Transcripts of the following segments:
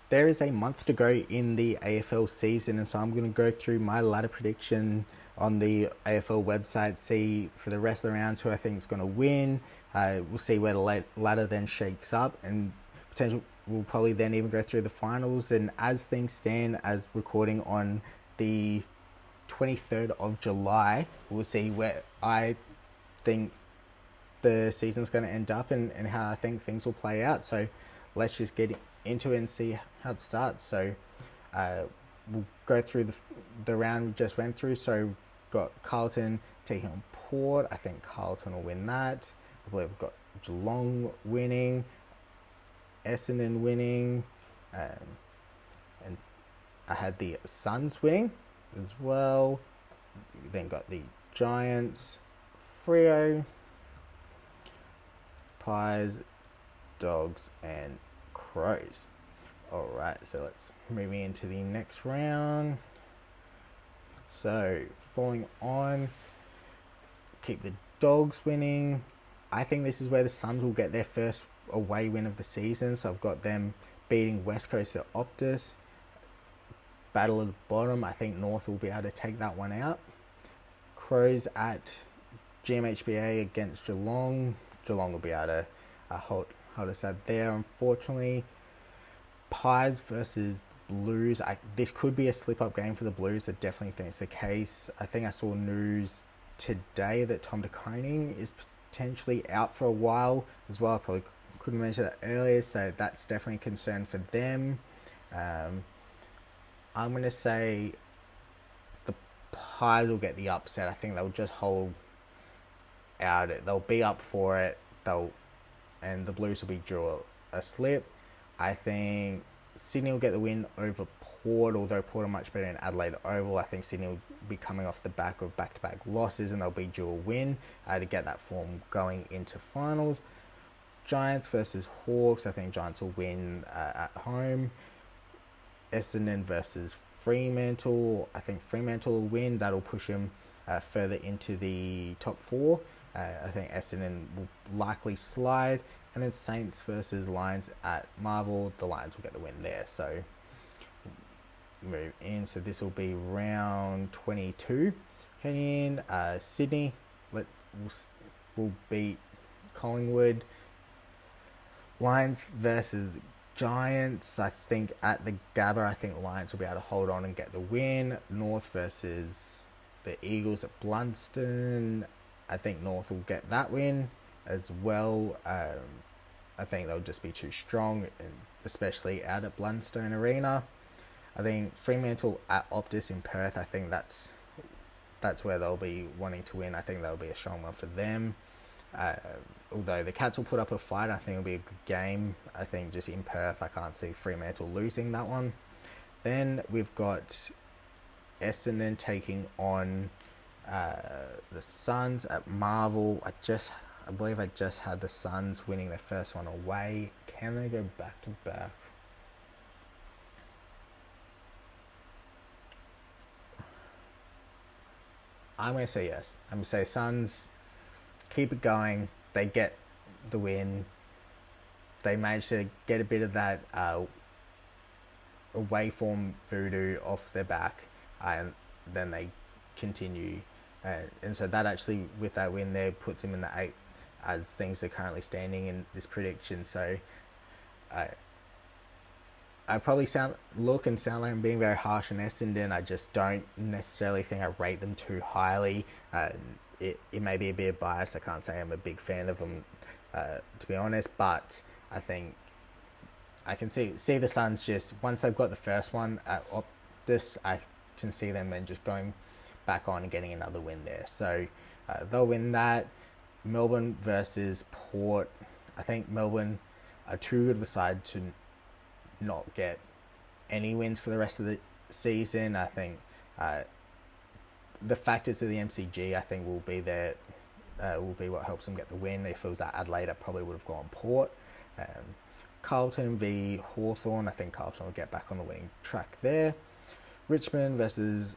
there is a month to go in the AFL season, and so I'm going to go through my ladder prediction on the AFL website, see for the rest of the rounds who I think is going to win. We'll see where the ladder then shakes up, and potential we'll probably then even go through the finals. And as things stand, as recording on the 23rd of July, we'll see where I think the season's going to end up and how I think things will play out. So let's just get into it and see how it starts. So we'll go through the round we just went through. So got Carlton taking on Port. I think Carlton will win that. I believe we've got Geelong winning, Essendon winning, and I had the Suns winning as well. Then got the Giants, Freo, Pies, Dogs, and Crows. Alright, so let's move into the next round. So, following on, keep the Dogs winning. I think this is where the Suns will get their first away win of the season. So I've got them beating West Coast at Optus. Battle at the bottom. I think North will be able to take that one out. Crows at GMHBA against Geelong. Geelong will be able to hold us out there, unfortunately. Pies versus Blues. This could be a slip-up game for the Blues. I definitely think it's the case. I think I saw news today that Tom De Koning is potentially out for a while as well. I probably couldn't mention that earlier, so that's definitely a concern for them. I'm going to say the Pies will get the upset. I think they'll just hold out. They'll be up for it. And the Blues will be draw a slip. I think Sydney will get the win over Port, although Port are much better in Adelaide Oval. I think Sydney will be coming off the back of back-to-back losses, and they'll be due a win to get that form going into finals. Giants versus Hawks. I think Giants will win at home. Essendon versus Fremantle. I think Fremantle will win. That'll push them further into the top four. I think Essendon will likely slide. And then Saints versus Lions at Marvel. The Lions will get the win there. So move in. So this will be round 22. Heading in. Sydney will beat Collingwood. Lions versus Giants. I think at the Gabba, I think Lions will be able to hold on and get the win. North versus the Eagles at Blunston. I think North will get that win as well. I think they'll just be too strong, and especially out at Blundstone Arena. I think Fremantle at Optus in Perth. I think that's where they'll be wanting to win. I think that'll be a strong one for them. Although the Cats will put up a fight, I think it'll be a good game. I think just in Perth, I can't see Fremantle losing that one. Then we've got Essendon taking on the Suns at Marvel. I believe I just had the Suns winning their first one away. Can they go back to back? I'm going to say yes. I'm going to say Suns keep it going. They get the win. They manage to get a bit of that away form voodoo off their back, and then they continue. And so that actually, with that win there, puts them in the 8 as things are currently standing in this prediction. So I probably sound like I'm being very harsh on Essendon. I just don't necessarily think I rate them too highly. It may be a bit of bias. I can't say I'm a big fan of them, to be honest, but I think I can see the Suns just, once they've got the first one at Optus, I can see them then just going back on and getting another win there. So they'll win that. Melbourne versus Port. I think Melbourne are too good of a side to not get any wins for the rest of the season. I think the factors of the MCG, I think, will be what helps them get the win. If it was at Adelaide, I probably would have gone Port. Carlton v Hawthorn. I think Carlton will get back on the winning track there. Richmond versus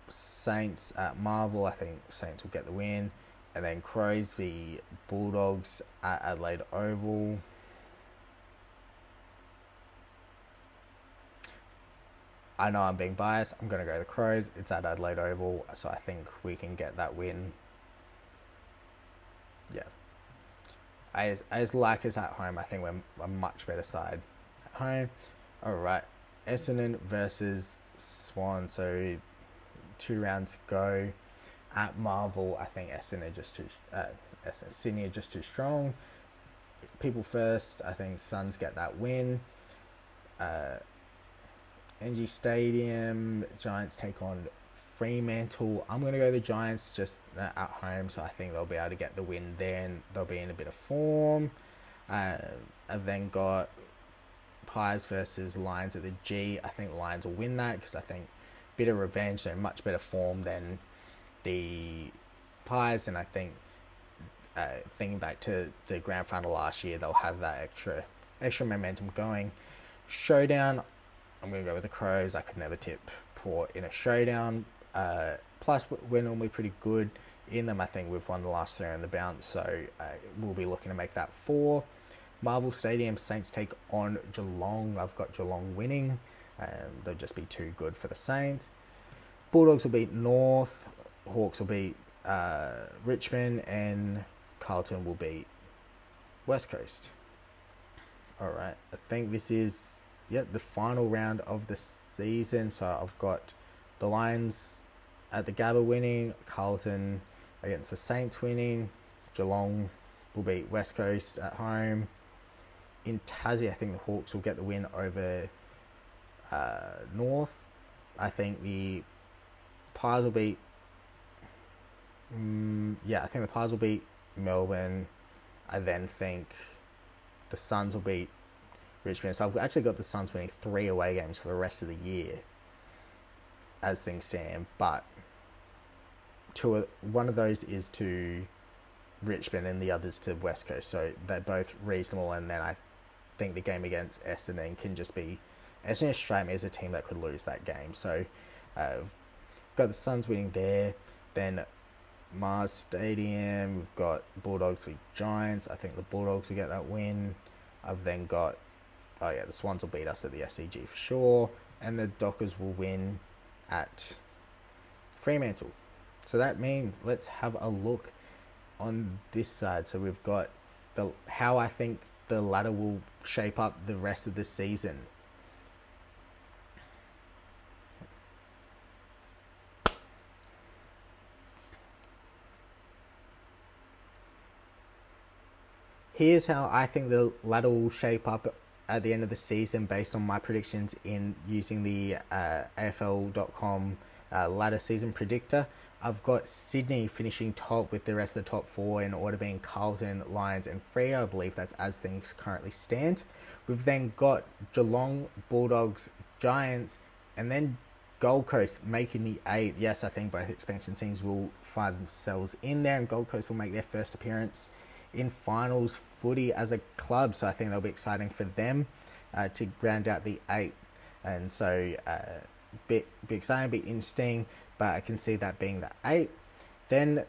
Saints at Marvel. I think Saints will get the win. And then Crows v Bulldogs at Adelaide Oval. I know I'm being biased. I'm going to go the Crows. It's at Adelaide Oval, so I think we can get that win. Yeah. As like as at home, I think we're a much better side at home. All right. Essendon versus Swan. So 2 rounds to go. At Marvel, I think Sydney are just too strong. People first. I think Suns get that win. NG Stadium, Giants take on Fremantle. I'm going to go the Giants just at home, so I think they'll be able to get the win there and they'll be in a bit of form. I've then got Pies versus Lions at the G. I think Lions will win that because I think a bit of revenge, so much better form than the Pies, and I think thinking back to the grand final last year, they'll have that extra momentum going. Showdown, I'm going to go with the Crows. I could never tip Port in a showdown. Plus, we're normally pretty good in them. I think we've won the last 3 on the bounce, so we'll be looking to make that 4. Marvel Stadium, Saints take on Geelong. I've got Geelong winning. They'll just be too good for the Saints. Bulldogs will beat North. Hawks will beat Richmond, and Carlton will beat West Coast. All right, I think this is the final round of the season. So I've got the Lions at the Gabba winning, Carlton against the Saints winning, Geelong will beat West Coast at home. In Tassie, I think the Hawks will get the win over North. I think the Pies will beat I think the Pies will beat Melbourne. I then think the Suns will beat Richmond. So I've actually got the Suns winning 3 away games for the rest of the year as things stand. But one of those is to Richmond and the others to West Coast. So they're both reasonable. And then I think the game against Essendon can just be... Essendon straight me as a team that could lose that game. So I've got the Suns winning there. Then Mars Stadium, we've got Bulldogs v Giants. I think the Bulldogs will get that win. I've then got, the Swans will beat us at the SCG for sure. And the Dockers will win at Fremantle. So that means let's have a look on this side. So we've got how I think the ladder will shape up the rest of the season. Here's how I think the ladder will shape up at the end of the season based on my predictions in using the AFL.com ladder season predictor. I've got Sydney finishing top with the rest of the top 4 in order being Carlton, Lions and Freo. I believe that's as things currently stand. We've then got Geelong, Bulldogs, Giants and then Gold Coast making the 8. Yes, I think both expansion teams will find themselves in there and Gold Coast will make their first appearance in finals footy as a club, so I think that'll be exciting for them to round out the 8, and so be exciting, be interesting, but I can see that being the 8. Then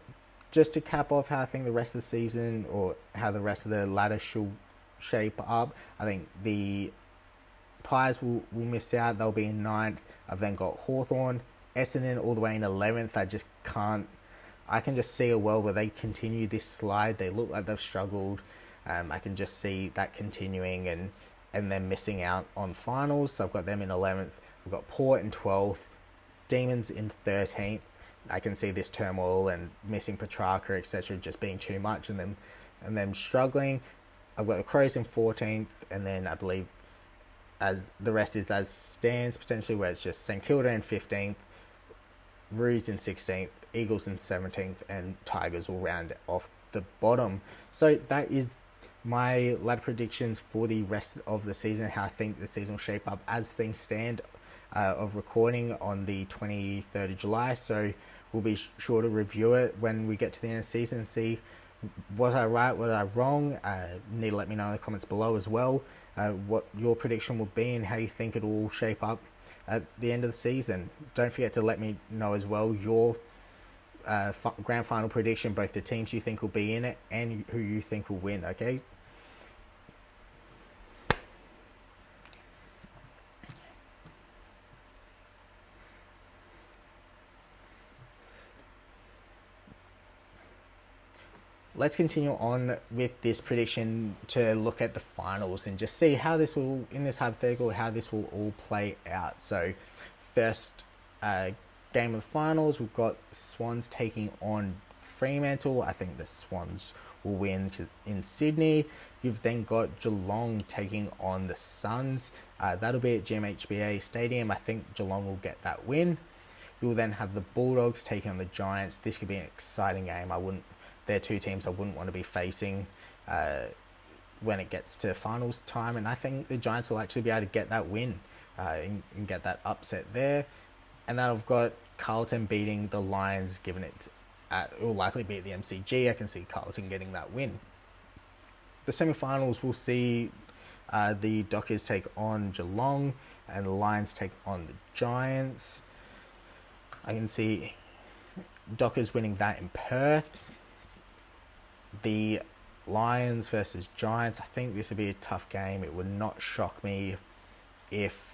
just to cap off how I think the rest of the season or how the rest of the ladder should shape up, I think the Pies will miss out. They'll be in 9th. I've then got Hawthorn, Essendon all the way in 11th. I can just see a world where they continue this slide. They look like they've struggled. I can just see that continuing and them missing out on finals. So I've got them in 11th. I've got Port in 12th. Demons in 13th. I can see this turmoil and missing Petrarca, etc. just being too much and them struggling. I've got the Crows in 14th. And then I believe as the rest is as stands potentially, where it's just St Kilda in 15th. Roos in 16th, Eagles in 17th, and Tigers will round off the bottom. So that is my ladder predictions for the rest of the season, how I think the season will shape up as things stand of recording on the 23rd of July. So we'll be sure to review it when we get to the end of the season and see was I right, was I wrong. You need to let me know in the comments below as well what your prediction will be and how you think it will shape up at the end of the season. Don't forget to let me know as well your grand final prediction, both the teams you think will be in it and who you think will win, okay? let's continue on with this prediction to look at the finals and just see how this will, in this hypothetical, how this will all play out. So first game of the finals, we've got Swans taking on Fremantle. I think the Swans will win in Sydney. You've then got Geelong taking on the Suns. That'll be at GMHBA Stadium. I think Geelong will get that win. You'll then have the Bulldogs taking on the Giants. This could be an exciting game. They're two teams I wouldn't want to be facing when it gets to finals time. And I think the Giants will actually be able to get that win and get that upset there. And then I've got Carlton beating the Lions, given it will likely be at the MCG. I can see Carlton getting that win. The semi-finals, we'll see the Dockers take on Geelong and the Lions take on the Giants. I can see Dockers winning that in Perth. The Lions versus Giants, I think this would be a tough game. It would not shock me if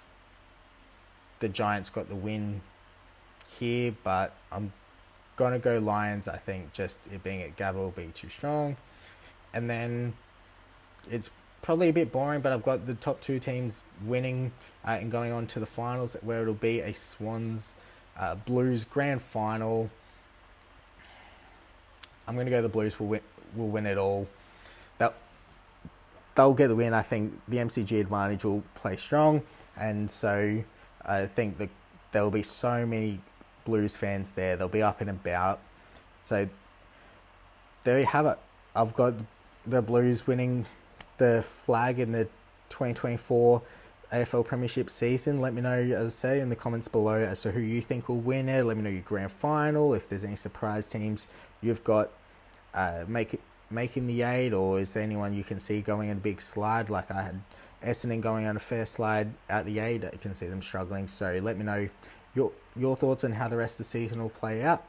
the Giants got the win here, but I'm going to go Lions. I think just it being at Gabba will be too strong. And then it's probably a bit boring, but I've got the top two teams winning and going on to the finals, where it'll be a Swans Blues grand final. I'm going to go the Blues will win it all. They'll get the win. I think the MCG advantage will play strong, and so I think that there will be so many Blues fans there. They'll be up and about. So there you have it. I've got the Blues winning the flag in the 2024 AFL Premiership season. Let me know, as I say, in the comments below as to who you think will win it. Let me know your grand final, if there's any surprise teams you've got making the 8, or is there anyone you can see going on a big slide, like I had Essendon going on a fair slide out the 8. I can see them struggling. So let me know your thoughts on how the rest of the season will play out.